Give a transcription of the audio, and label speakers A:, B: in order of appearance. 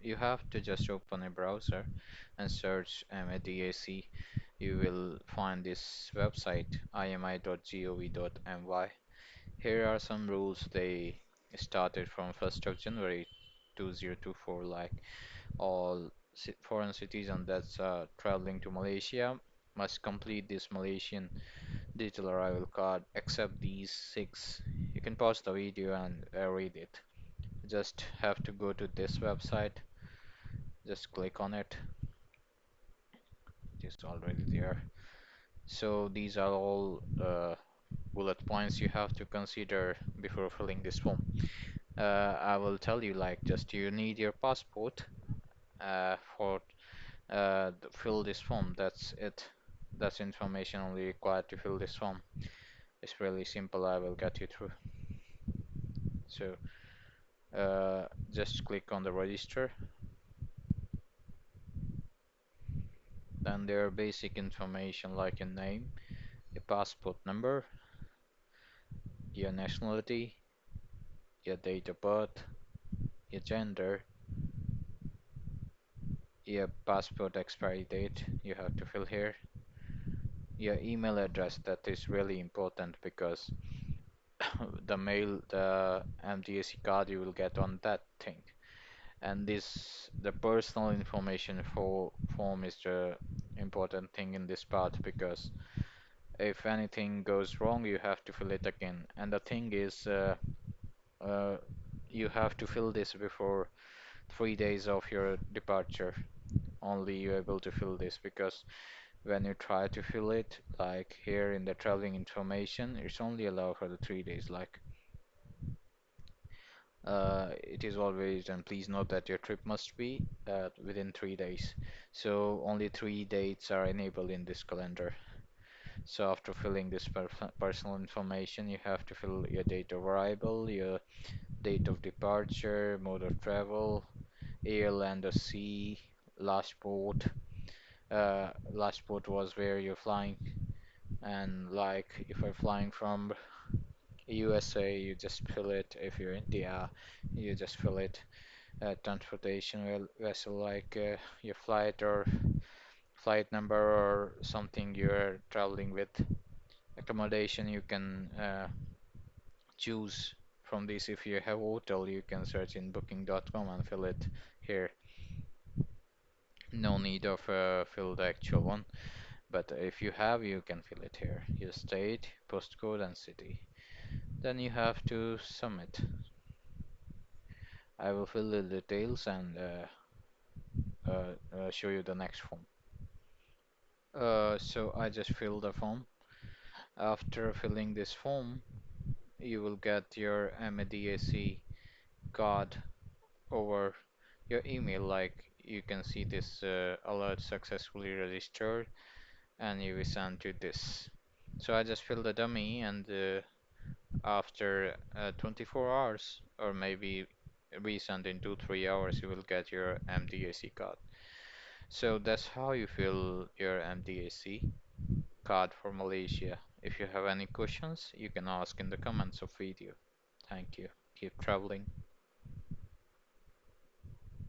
A: you have to just open a browser and search MDAC. You will find this website imi.gov.my. Here are some rules. They started from 1st of January 2024. Like all foreign citizens that's traveling to Malaysia must complete this Malaysian digital arrival card except these six. You can pause the video and read it. Just have to go to this website, just click on it. It is already there. So these are all bullet points you have to consider before filling this form. I will tell you, like, just you need your passport for fill this form. That's it. That's information only required to fill this form. It's really simple. I will get you through. So just click on the register. Then there are basic information like your name, your passport number, your nationality, your date of birth, your gender, your passport expiry date you have to fill here, your email address. That is really important because the MDAC card you will get on that thing. And this the personal information for form is the important thing in this part because if anything goes wrong you have to fill it again. And the thing is uh, you have to fill this before 3 days of your departure. Only you're able to fill this because when you try to fill it, like here in the traveling information, it's only allowed for the 3 days. Like it is always, and please note that your trip must be within 3 days. So only 3 dates are enabled in this calendar. So after filling this personal information, you have to fill your date of arrival, your date of departure, mode of travel, air, land, or sea, last port. Last port was where you're flying, and like if you're flying from USA, you just fill it. If you're India, you just fill it. Transportation vessel like your flight or flight number or something you're traveling with. Accommodation you can choose from this. If you have hotel, you can search in booking.com and fill it here. No need of fill the actual one, but if you have, you can fill it here. Your state, postcode, and city. Then you have to submit. I will fill the details and show you the next form. So I just filled the form. After filling this form, you will get your MDAC card over your email. Like you can see this alert successfully registered, and you will send to this. So I just filled the dummy, and after 24 hours, or maybe resend in 2-3 hours, you will get your MDAC card. So that's how you fill your MDAC card for Malaysia. If you have any questions, you can ask in the comments of video. Thank you. Keep traveling.